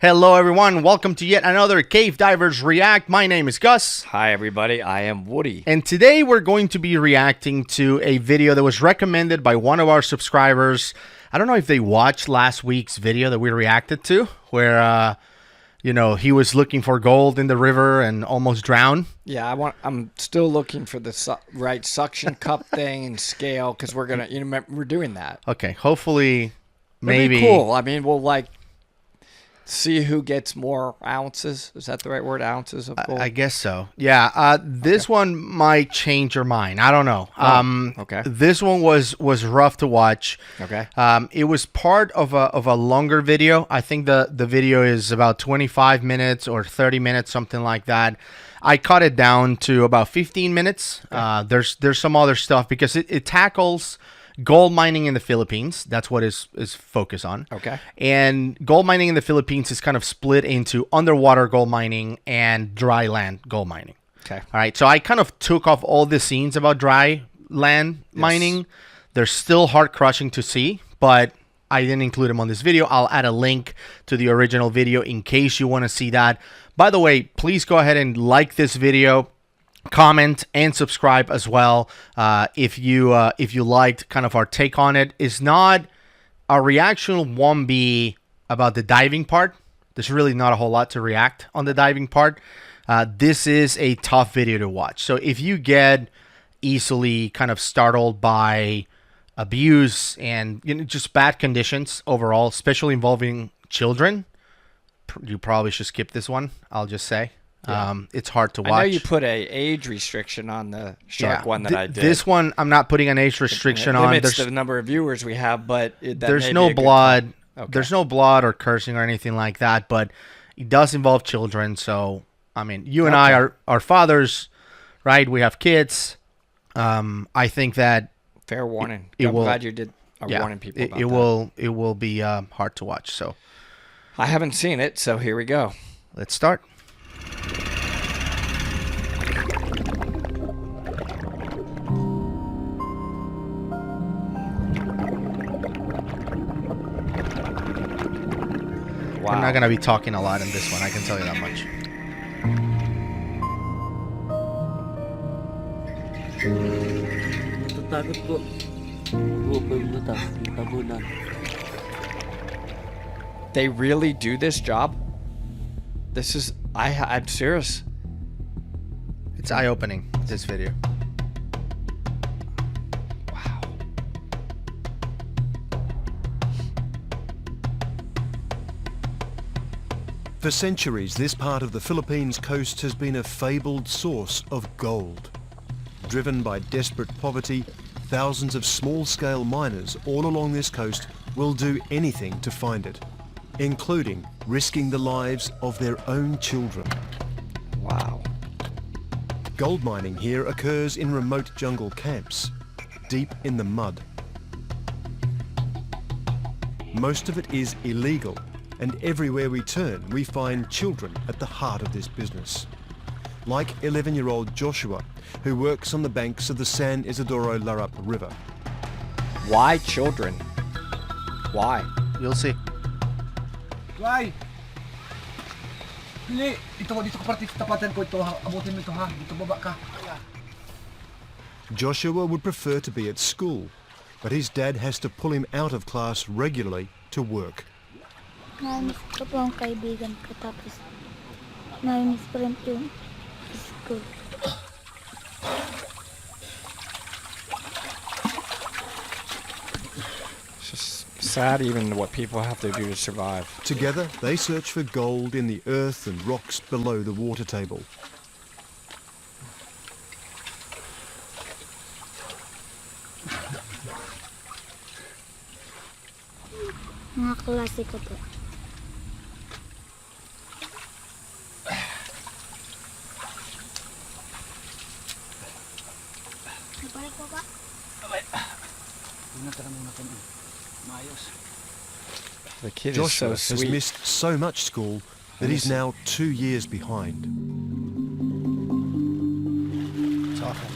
Hello everyone, welcome to yet another Cave Divers React. My name is Gus. Hi everybody, I am Woody. And today we're going to be reacting to a video that was recommended by one of our subscribers. I don't know if they watched last week's video that we reacted to, where, he was looking for gold in the river and almost drowned. Yeah, I'm still looking for the right suction cup thing and scale, because we're doing that. Okay, hopefully, maybe. It'd be cool. I mean, we'll see who gets more ounces. Is that the right word? Ounces of gold? I guess so. Yeah. This one might change your mind. I don't know. Okay. This one was rough to watch. Okay. It was part of a longer video. I think the video is about 25 minutes or 30 minutes, something like that. I cut it down to about 15 minutes. Okay. There's some other stuff because it tackles gold mining in the Philippines. That's what is focused on. Okay. And gold mining in the Philippines is kind of split into underwater gold mining and dry land gold mining. Okay. All right. So I kind of took off all the scenes about dry land mining. They're still heart crushing to see, but I didn't include them on this video. I'll add a link to the original video in case you want to see that. By the way, please go ahead and like this video, comment and subscribe as well if you liked kind of our take on it. It's not, our reaction won't be about the diving part. There's really not a whole lot to react on the diving part. This is a tough video to watch, so if you get easily kind of startled by abuse and just bad conditions overall, especially involving children, you probably should skip this one. I'll just say. Yeah. It's hard to watch. I know you put a age restriction on the shark one that I did. This one, I'm not putting an age restriction on. Limits the number of viewers we have, but there's no blood. Okay. There's no blood or cursing or anything like that, but it does involve children. So, I mean, you and I are fathers, right? We have kids. I think that fair warning. I'm glad you did warning people about that. It will be hard to watch. So, I haven't seen it, so here we go. Let's start. Wow. I'm not going to be talking a lot in this one, I can tell you that much. They really do this job? This is, I'm serious. It's eye-opening, this video. For centuries, this part of the Philippines coast has been a fabled source of gold. Driven by desperate poverty, thousands of small-scale miners all along this coast will do anything to find it, including risking the lives of their own children. Wow. Gold mining here occurs in remote jungle camps, deep in the mud. Most of it is illegal, and everywhere we turn, we find children at the heart of this business. Like 11-year-old Joshua, who works on the banks of the San Isidro-Larup River. Why children? Why? You'll see. Why? Hindi, dito ka tapatan ko ito, abutin mo ito ha, dito baba ka. Joshua would prefer to be at school, but his dad has to pull him out of class regularly to work. Namiss ko po ang kaibigan ko, tapos namiss ko rin yung school. It's just sad even what people have to do to survive. Together, they search for gold in the earth and rocks below the water table. Mga klase ko po. Balik po ba? The kid Joshua is so has sweet. missed so much school that he's now 2 years behind. It's awful.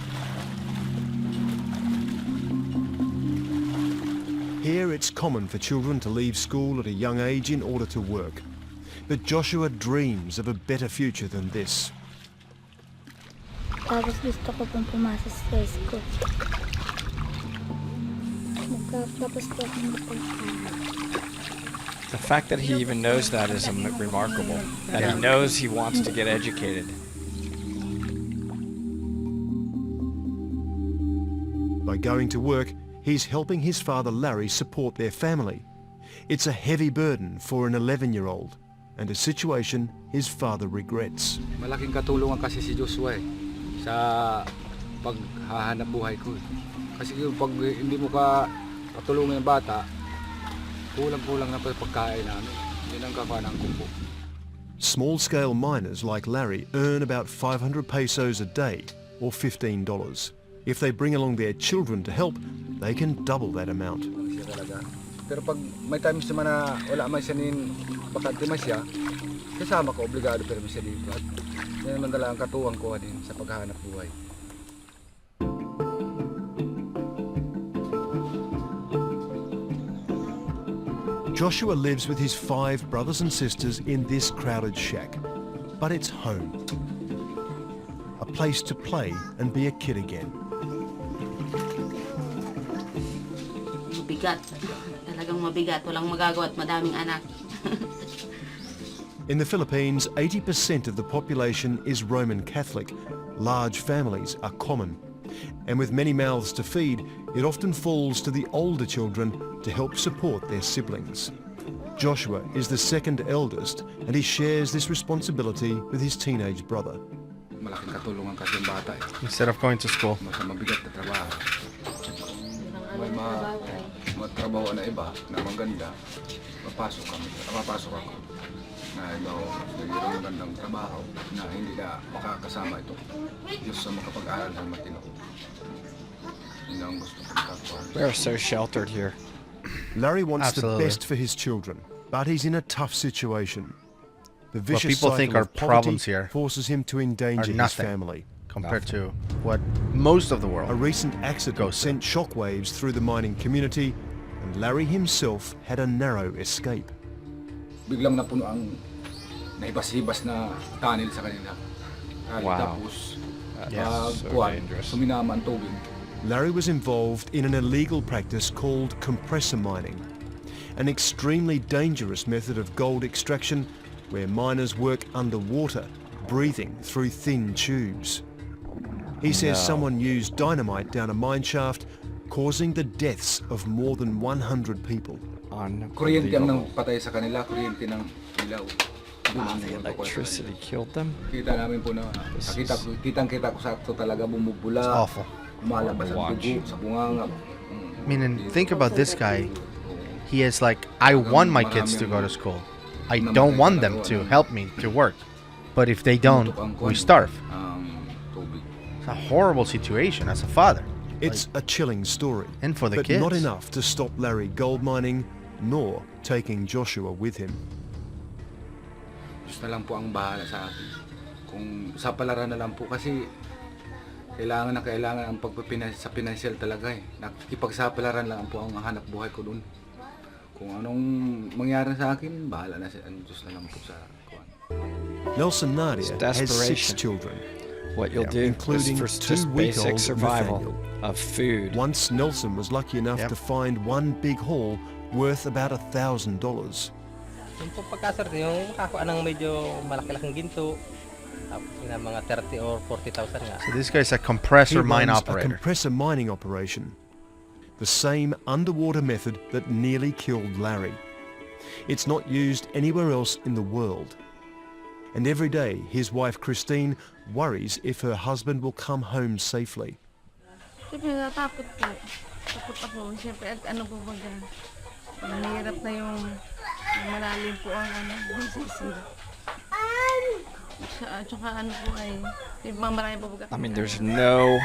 Here it's common for children to leave school at a young age in order to work. But Joshua dreams of a better future than this. Tapos gusto ko pong pumasa sa high school. Tapos po akong The fact that he even knows that is remarkable. That he knows he wants to get educated. By going to work, he's helping his father Larry support their family. It's a heavy burden for an 11-year-old and a situation his father regrets. Malaking katulungan kasi si Joshua sa paghahanap buhay ko. Kasi pag hindi mo ka katulungan ng bata, kulang-kulang na pagkain namin. Yan ang kapanang ko po. Small-scale miners like Larry earn about 500 pesos a day, or $15. If they bring along their children to help, they can double that amount. Pero pag may times naman na wala man siya nin bakante man siya, kasama ko, obligado pero siya dito. At yan naman talagang katuwang ko din sa paghahanap buhay. Joshua lives with his 5 brothers and sisters in this crowded shack, but it's home. A place to play and be a kid again. Mabigat. Talagang mabigat. Walang magagawa at madaming anak. In the Philippines, 80% of the population is Roman Catholic. Large families are common. And with many mouths to feed, it often falls to the older children to help support their siblings. Joshua is the second eldest and he shares this responsibility with his teenage brother. Malaking katulungan kasi yung bata Instead of going to school. Mas mabigat na trabaho. May mga trabaho na iba na maganda, mapasok ako. Na iba naging magandang trabaho na hindi na makakasama ito. Diyos sa makapag-aral ng matino. Yun ang gusto kong kapwa. We're so sheltered here. Larry wants Absolutely. the best for his children, but he's in a tough situation. The vicious people think cycle are of poverty problems here forces him to endanger his nothing. family. compared to what most of the A world recent accident goes sent shockwaves through the mining community, and Larry himself had a narrow escape. Biglang napuno ang naibas-ibas na tunnel sa kanila. Wow. Tapos, So dangerous. suminama ang tubig. Larry was involved in an illegal practice called compressor mining, an extremely dangerous method of gold extraction where miners work underwater, breathing through thin tubes. He says someone used dynamite down a mine shaft, causing the deaths of more than 100 people. Kuryente ang nang Unbelievable. patay sa kanila, kuryente ng ilaw. Wow, the electricity killed them. Kita namin po na, kitang-kita ko sa akto talaga bumubula. It's awful. Kumalabas ang Watch. dugo sa bunganga. I mean, and think about this guy. He is like, I want my kids to go to school. I don't want them to help me to work. But if they don't, we starve. Tubig. It's a horrible situation as a father. It's a chilling story, And for the but not kids. enough to stop Larry gold mining, nor taking Joshua with him. Diyos na lang po ang bahala sa atin. Kung sa palaran na lang po kasi kailangan ang sa financial talaga eh. Nakikipagsapalaran lang po ang hanap buhay ko doon. Kung anong mangyari sa akin, bahala na ang Diyos na lang po sa kuwan. Nelson Nadia has 6 desperation. children. What you'll do is including for just 2-week-old basic survival Nathaniel. of food. Once Nelson was lucky enough Yep. to find one big haul worth about $1,000. Yung po pagkasarte, yung makakuha ng medyo malaki-laking ginto, tapos yun ang mga 30 or 40,000 nga. So this guy's a He compressor mine runs a operator. compressor mining operation, the same underwater method that nearly killed Larry. It's not used anywhere else in the world. And every day, his wife Christine worries if her husband will come home safely. Siyempre, natatakot po. Takot ako. Siyempre, ano po baga, mahirap na yung malalim po ang sisira. Tsaka ano po ay, yung mga marami po baga. I mean, there's no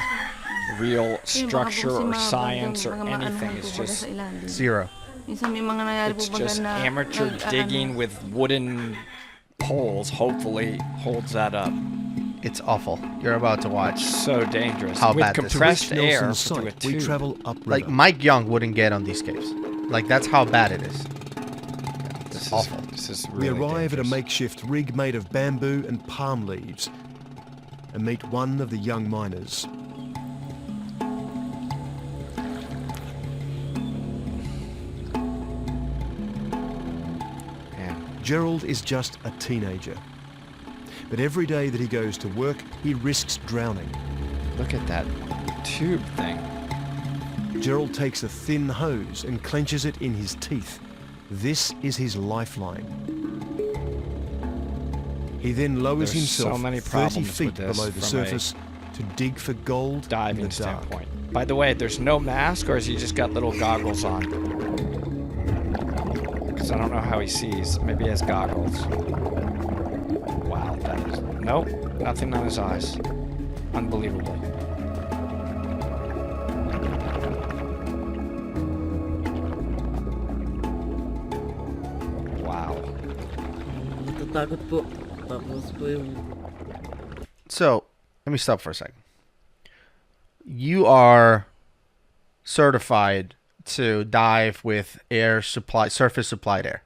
real structure or science or anything. It's just Zero. Minsan may mga nangyari po it's baga just na amateur digging with wooden poles. Hopefully holds that up. It's awful. You're about to watch. So dangerous. How With bad this is. compressed To reach air Nelson's through a site, we tube. travel upriver. Like Mike Young wouldn't get on these caves. Like that's how bad it is. awful. This is We really arrive at a dangerous. makeshift rig made of bamboo and palm leaves and meet one of the young miners. Man, Gerald is just a teenager, but every day that he goes to work, he risks drowning. look at that tube thing. Gerald takes a thin hose and clenches it in his teeth. This is his lifeline. He then lowers There's so himself many 30 problems feet with this below the from a surface to dig for gold in Diving the dark. standpoint. By the way, there's no mask, or has he just got little goggles on? Because I don't know how he sees. Maybe he has goggles. Wow, that is... Nope, nothing on his eyes. Unbelievable. Wow. Natatakot po. Tapos po yung... So, let me stop for a second. You are certified to dive with air supply, surface supplied air,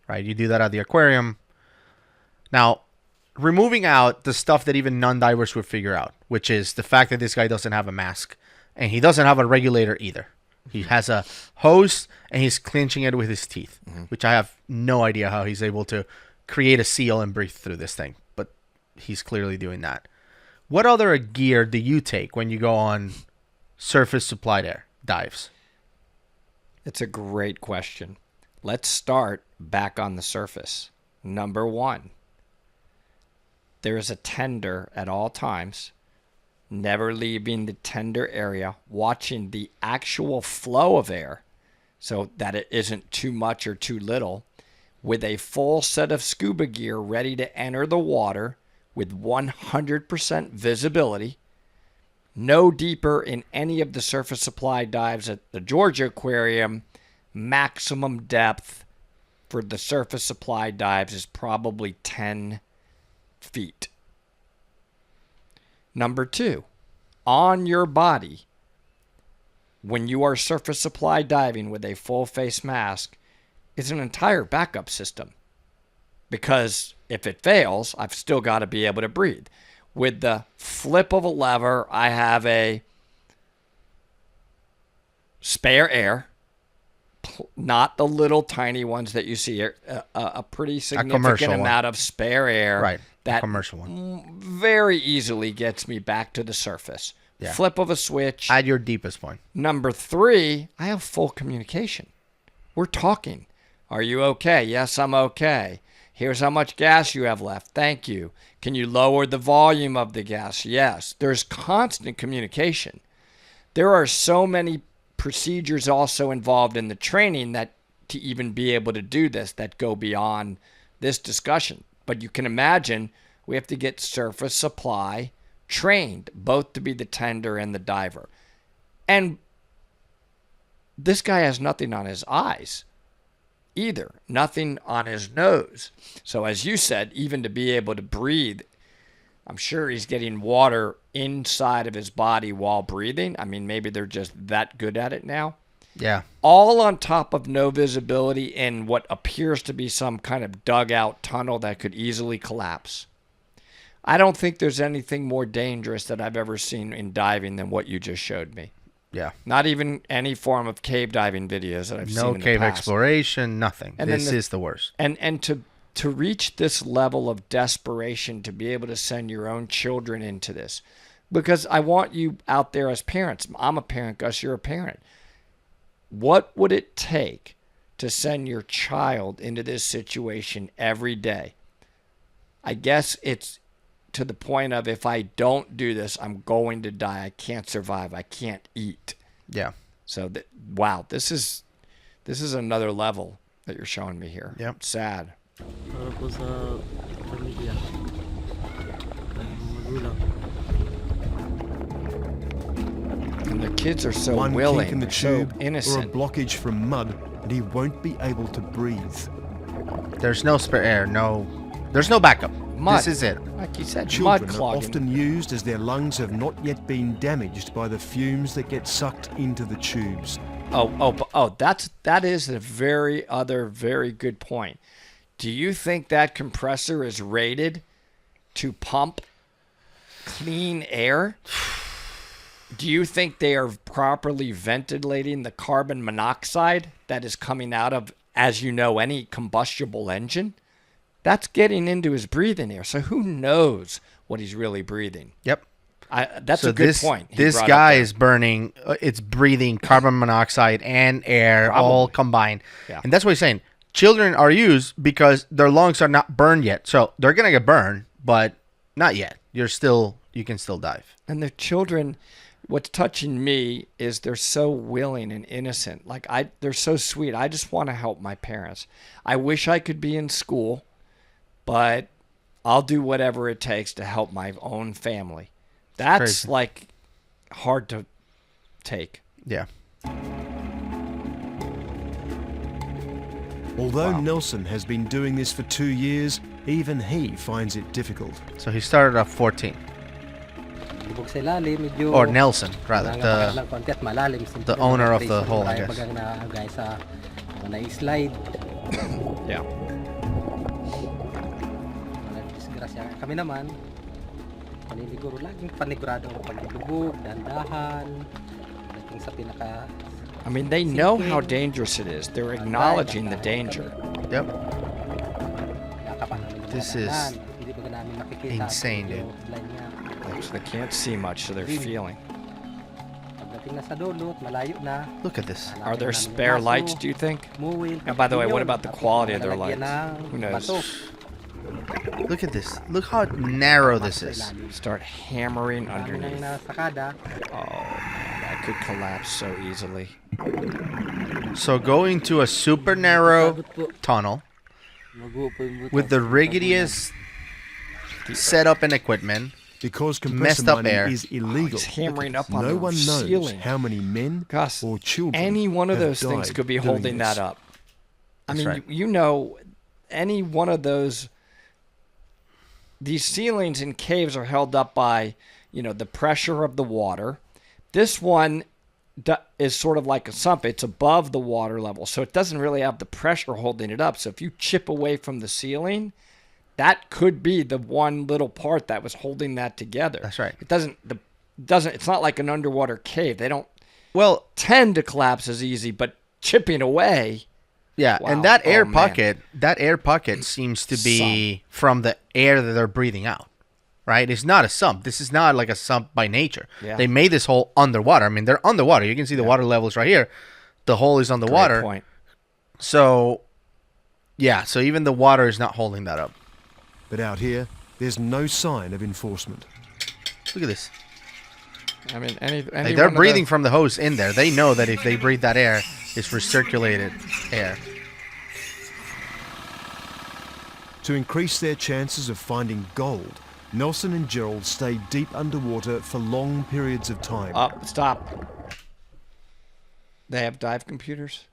right? You do that at the aquarium. Now, removing out the stuff that even non-divers would figure out, which is the fact that this guy doesn't have a mask and he doesn't have a regulator either. He has a hose and he's clenching it with his teeth, which I have no idea how he's able to create a seal and breathe through this thing, but he's clearly doing that. What other gear do you take when you go on surface supplied air dives? It's a great question. Let's start back on the surface. Number one, there is a tender at all times, never leaving the tender area, watching the actual flow of air so that it isn't too much or too little, with a full set of scuba gear ready to enter the water with 100% visibility, no deeper in any of the surface supply dives at the Georgia Aquarium. Maximum depth for the surface supply dives is probably 10 feet. Number two, on your body, when you are surface supply diving with a full face mask, is an entire backup system. Because if it fails, I've still got to be able to breathe. With the flip of a lever, I have a spare air, not the little tiny ones that you see, a pretty significant amount of spare air. Right, that commercial one. Very easily gets me back to the surface. Yeah. Flip of a switch. At your deepest point. Number three, I have full communication. We're talking. Are you okay? Yes, I'm okay. Here's how much gas you have left. Thank you. Can you lower the volume of the gas? Yes. There's constant communication. There are so many procedures also involved in the training that to even be able to do this that go beyond this discussion. But you can imagine we have to get surface supply trained, both to be the tender and the diver. And this guy has nothing on his eyes either, nothing on his nose. So as you said, even to be able to breathe, I'm sure he's getting water inside of his body while breathing. I mean, maybe they're just that good at it now. Yeah. All on top of no visibility in what appears to be some kind of dugout tunnel that could easily collapse. I don't think there's anything more dangerous that I've ever seen in diving than what you just showed me. Yeah. Not even any form of cave diving videos that I've seen in the cave past. exploration, nothing. And this is the worst. And to reach this level of desperation, to be able to send your own children into this, because I want you out there as parents. I'm a parent, Gus, you're a parent. What would it take to send your child into this situation every day? I guess it's to the point of, if I don't do this, I'm going to die. I can't survive. I can't eat. Yeah. So, wow, this is another level that you're showing me here. Yep. Sad. Para po sa pamilya. Magulang. And the kids are so One willing, kink in the so tube or a innocent. blockage from mud, and he won't be able to breathe. There's no spare air. There's no backup. Mud. This is it. Like you said, Children mud are clogging. often used as their lungs have not yet been damaged by the fumes that get sucked into the tubes. That is a very good point. Do you think that compressor is rated to pump clean air? Do you think they are properly ventilating the carbon monoxide that is coming out of, as you know, any combustible engine? That's getting into his breathing air. So who knows what he's really breathing? Yep. That's a good point. This guy is burning, it's breathing carbon monoxide and air all combined. Yeah. And that's what he's saying. Children are used because their lungs are not burned yet. So they're going to get burned, but not yet. You can still dive. And the children, what's touching me is they're so willing and innocent. They're so sweet. I just want to help my parents. I wish I could be in school, but I'll do whatever it takes to help my own family. That's crazy. Hard to take. Yeah. Although Nelson has been doing this for 2 years, even he finds it difficult. So he started off 14. Lubog sa ilalim, medyo Or Nelson, rather. nangangagat lang konti at malalim. The owner of the hole, I guess. Bagang naagay sa mga na-slide. Yeah. Mga disgrasya. Kami naman, paniliguro laging panigurado ang paglubog, dandahan, dating sa pinaka... I mean, they know how dangerous it is. They're acknowledging the danger. Yep. This is insane, dude. So they can't see much, so they're feeling. Look at this. Are there spare lights, do you think? And by the way, what about the quality of their lights? Who knows? Look at this. Look how narrow this is. Start hammering underneath. Oh, that could collapse so easily. So going to a super narrow tunnel with the ricketiest setup and equipment, because compressor messed up mining air. is illegal. He's hammering up on No the one knows ceiling. how many men Gus, or children any one of have those things died could be doing holding this. that up. I That's mean, right. you know, any one of those. These ceilings in caves are held up by, the pressure of the water. This one is sort of like a sump. It's above the water level, so it doesn't really have the pressure holding it up. So if you chip away from the ceiling, that could be the one little part that was holding that together. That's right. It doesn't. It's not like an underwater cave. They don't tend to collapse as easy, but chipping away. Yeah, Wow. and that air man. pocket seems to be from the air that they're breathing out, right? It's not a sump. This is not like a sump by nature. Yeah. They made this hole underwater. I mean, they're underwater. You can see the water levels right here. The hole is underwater. Great point. So, yeah, so even the water is not holding that up. But out here, there's no sign of enforcement. Look at this. I mean, any Like they're one of breathing the- from the hose in there. They know that if they breathe that air, it's recirculated air. To increase their chances of finding gold, Nelson and Gerald stay deep underwater for long periods of time. Stop. They have dive computers?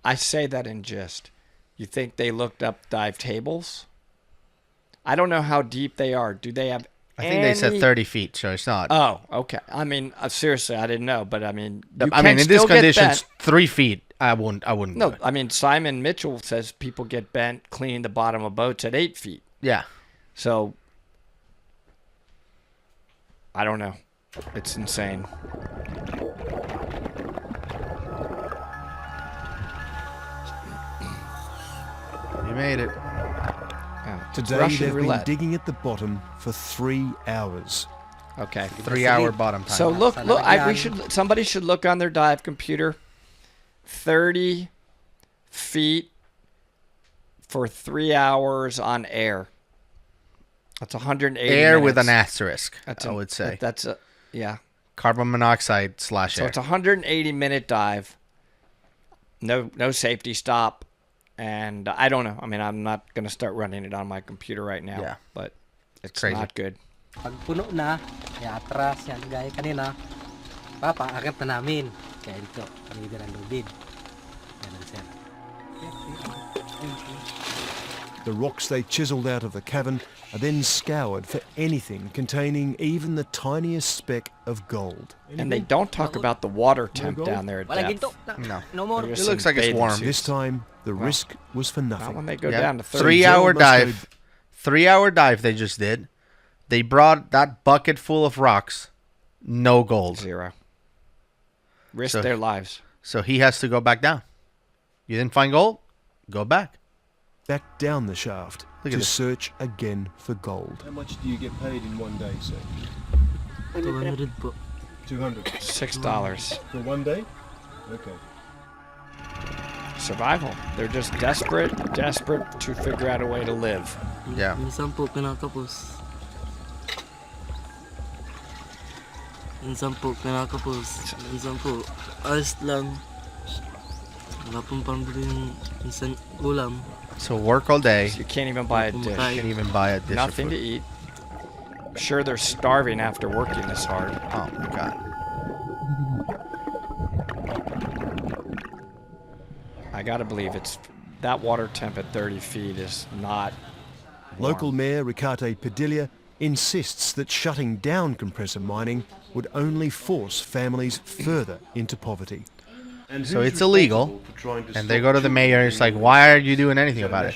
I say that in jest. You think they looked up dive tables? I don't know how deep they are. Do they have I think they said 30 feet, so it's not. Oh, okay. I mean, seriously, I didn't know, but I mean, in this conditions, 3 feet, I wouldn't. No, do it. I mean, Simon Mitchell says people get bent cleaning the bottom of boats at 8 feet. Yeah. So, I don't know. It's insane. You made it. Today Russian they've roulette. been digging at the bottom for 3 hours. Okay. 3 hour bottom time. So look. Somebody should look on their dive computer. 30 feet for 3 hours on air. That's 180 air minutes. with an asterisk, That's I would say. Yeah. Carbon monoxide / So air. it's a 180-minute dive. No safety stop. And I don't know. I mean, I'm not going to start running it on my computer right now. Yeah. But it's crazy. not good. Pag puno na, atras, yan gaya kanina, akit na namin. Kaya ito, panidir ang lubid. Yan ang sir. The rocks they chiselled out of the cavern are then scoured for anything containing even the tiniest speck of gold. And they don't talk about the water temp gold? down there at depth. No. They're It just looks in like it's bathing warm. suits. This time, the risk was for Not nothing. when they go Yeah. down to 30. 3-hour Zell must dive. 3-hour dive they just did. They brought that bucket full of rocks. No gold. 0. Risk So- their lives. So he has to go back down. You didn't find gold? Go back. Back down the shaft Look at to this. search again for gold. How much do you get paid in one day, sir? 200 po. 200 $6. for one day? Okay. Survival. They're just desperate to figure out a way to live. Yeah. Minsan po kinakapos. Minsan po kinakapos. Minsan po ayos lang. Wala pong pambili yung minsan ulam. So work all day. You can't even buy a dish. Can't even buy a dish of Nothing to food. eat. I'm sure they're starving after working this hard. Oh my god. I gotta believe it's that water temp at 30 feet is not warm. Local Mayor Ricarte Padilla insists that shutting down compressor mining would only force families further into poverty. So it's illegal, and they go to the mayor. It's like, why are you doing anything about it?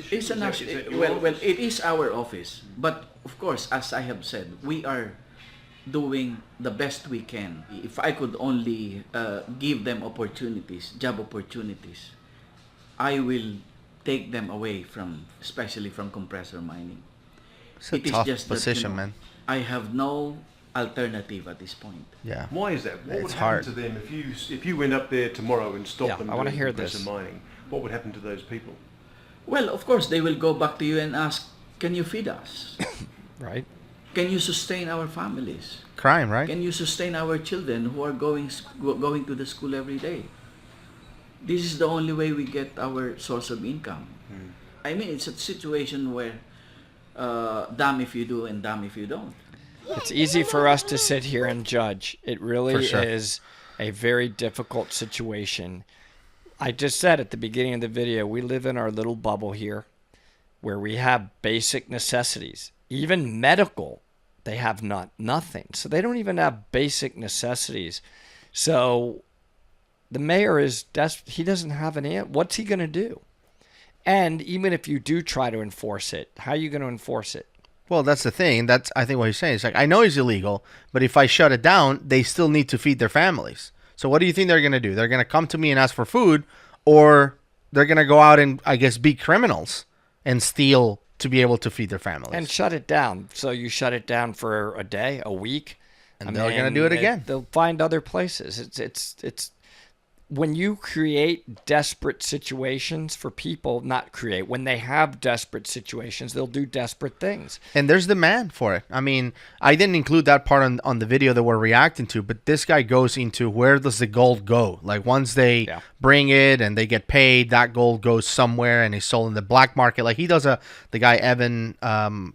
It's a national. Well, it is our office, but of course, as I have said, we are doing the best we can. If I could only give them opportunities, job opportunities, I will take them away from, especially from compressor mining. It's a It is tough just that, position, man. I have no alternative at this point. Yeah. Why is that? What It's would hard. happen to them if you went up there tomorrow and stopped Yeah, them I wanna doing hear compressor this. mining? What would happen to those people? Well, of course, they will go back to you and ask, can you feed us? Right? Can you sustain our families? Crime, right? Can you sustain our children who are going to the school every day? This is the only way we get our source of income. I mean, it's a situation where damn if you do and damn if you don't. It's easy for us to sit here and judge. It really For sure. is a very difficult situation. I just said at the beginning of the video, we live in our little bubble here where we have basic necessities. Even medical, they have nothing. So they don't even have basic necessities. So the mayor is he doesn't have an answer. What's he going to do? And even if you do try to enforce it, how are you going to enforce it? Well, that's the thing. That's, I think, what he's saying. It's like, I know it's illegal, but if I shut it down, they still need to feed their families. So what do you think they're going to do? They're going to come to me and ask for food, or they're going to go out and, I guess, be criminals and steal to be able to feed their families. And shut it down. So you shut it down for a day, a week, And they're gonna do it again. They'll find other places. It's when you create desperate situations for people, not create, when they have desperate situations, they'll do desperate things. And there's demand for it. I mean, I didn't include that part on the video that we're reacting to, but this guy goes into where does the gold go? Like once they bring it and they get paid, that gold goes somewhere and is sold in the black market. Like he does the guy Evan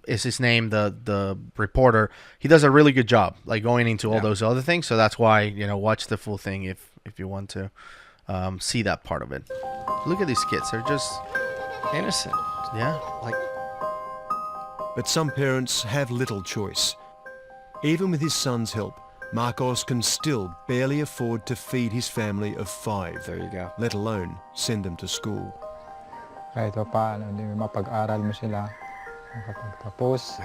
is his name, the reporter. He does a really good job, like going into all those other things. So that's why, watch the full thing if you want to see that part of it. Look at these kids. They're just innocent. Yeah. But some parents have little choice. Even with his son's help, Marcos can still barely afford to feed his family of 5. There you go. Let alone send them to school. Kahit pa paano, hindi mapag-aral mo sila, makapagtapos.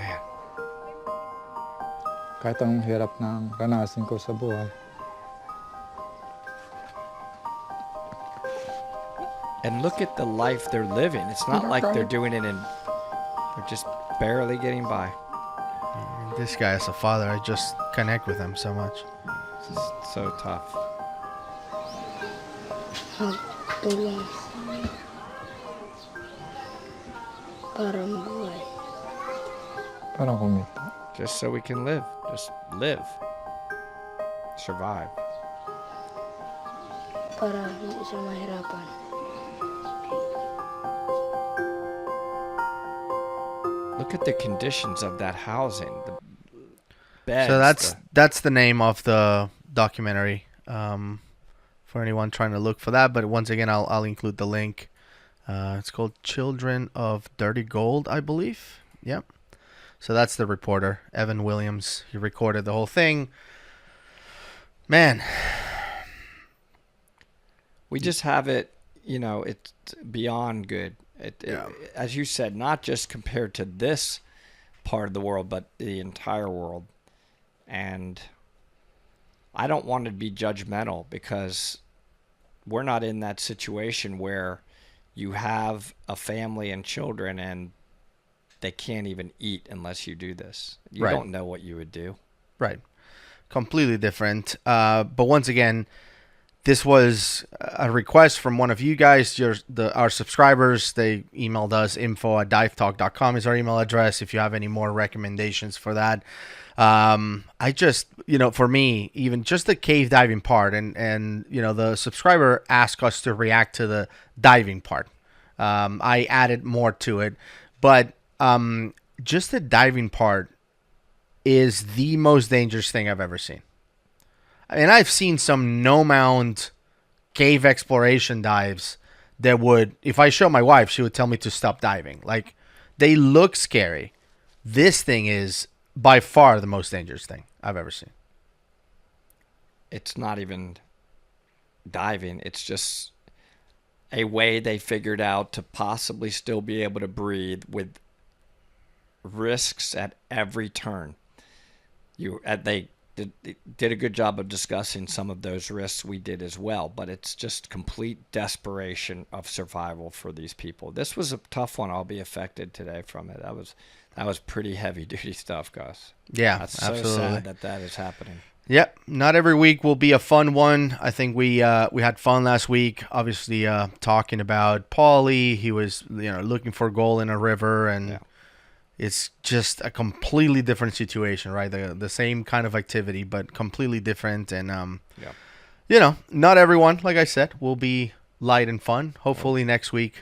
Kahit ang hirap ng ranasin ko sa buhay. And look at the life they're living. It's not like they're doing it they're just barely getting by. This guy as a father, I just connect with him so much. It's just so tough. Tulong para mabuhay. Para kumita. Just so we can live. Just live. Survive. Para hindi siya mahirapan. Look at the conditions of that housing. The beds. So that's the name of the documentary. For anyone trying to look for that, but once again, I'll include the link It's called Children of Dirty Gold, I believe. Yep. So that's the reporter, Evan Williams. He recorded the whole thing. Man. We just have it, it's beyond good. As you said, not just compared to this part of the world, but the entire world. And I don't want to be judgmental because we're not in that situation where you have a family and children and they can't even eat unless you do this. You don't know what you would do. Right. Completely different. But once again, this was a request from one of you guys, our subscribers. They emailed us. info@divetalk.com is our email address if you have any more recommendations for that. I just, for me, even just the cave diving part and the subscriber asked us to react to the diving part. I added more to it, but just the diving part is the most dangerous thing I've ever seen. And I've seen some no-mount cave exploration dives that would, if I show my wife, she would tell me to stop diving. Like, they look scary. This thing is by far the most dangerous thing I've ever seen. It's not even diving. It's just a way they figured out to possibly still be able to breathe with risks at every turn. They did a good job of discussing some of those risks. We did as well, but it's just complete desperation of survival for these people. This was a tough one. I'll be affected today from it. That was pretty heavy duty stuff, Gus. Yeah, that's absolutely. So sad that is happening. Yep, not every week will be a fun one. I think we had fun last week. Obviously, talking about Paulie. He was looking for gold in a river, and it's just a completely different situation, right? The same kind of activity, but completely different. And not everyone, like I said, will be light and fun. Hopefully next week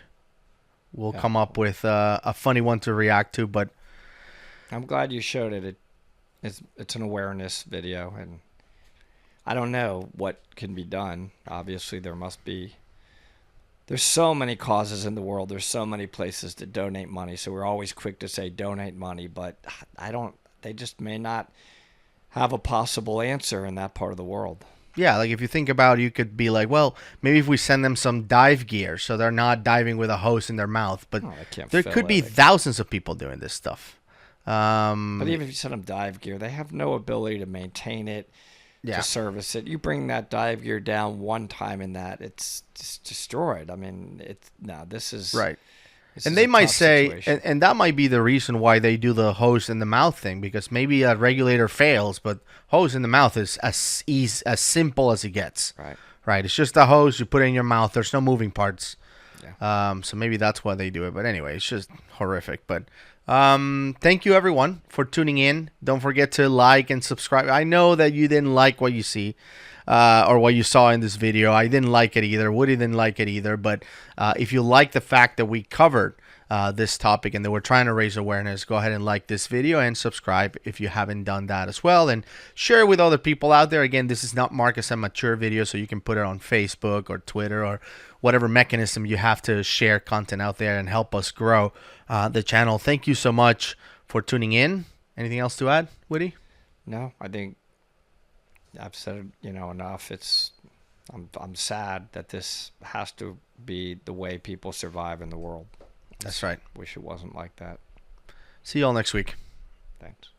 we'll come up with a funny one to react to. But I'm glad you showed it. It's an awareness video, and I don't know what can be done. Obviously, there's so many causes in the world. There's so many places to donate money. So we're always quick to say donate money, but they just may not have a possible answer in that part of the world. Yeah, like if you think about it, you could be like, well, maybe if we send them some dive gear so they're not diving with a hose in their mouth. But there could be thousands of people doing this stuff. But even if you send them dive gear, they have no ability to maintain it, to service it. You bring that dive gear down one time in that, it's just destroyed. I mean, this is right. And they might say, and that might be the reason why they do the hose in the mouth thing, because maybe a regulator fails, but hose in the mouth is as simple as it gets. Right. It's just a hose you put in your mouth. There's no moving parts. Yeah. So maybe that's why they do it. But anyway, it's just horrific. But thank you everyone for tuning in. Don't forget to like and subscribe. I know that you didn't like what you see. Or what you saw in this video. I didn't like it either. Woody didn't like it either. But if you like the fact that we covered this topic and that we're trying to raise awareness, go ahead and like this video and subscribe if you haven't done that as well. And share it with other people out there. Again, this is not marked as a mature video, so you can put it on Facebook or Twitter or whatever mechanism you have to share content out there and help us grow the channel. Thank you so much for tuning in. Anything else to add, Woody? No, I think I've said it, enough. I'm sad that this has to be the way people survive in the world. That's right. Wish it wasn't like that. See you all next week. Thanks.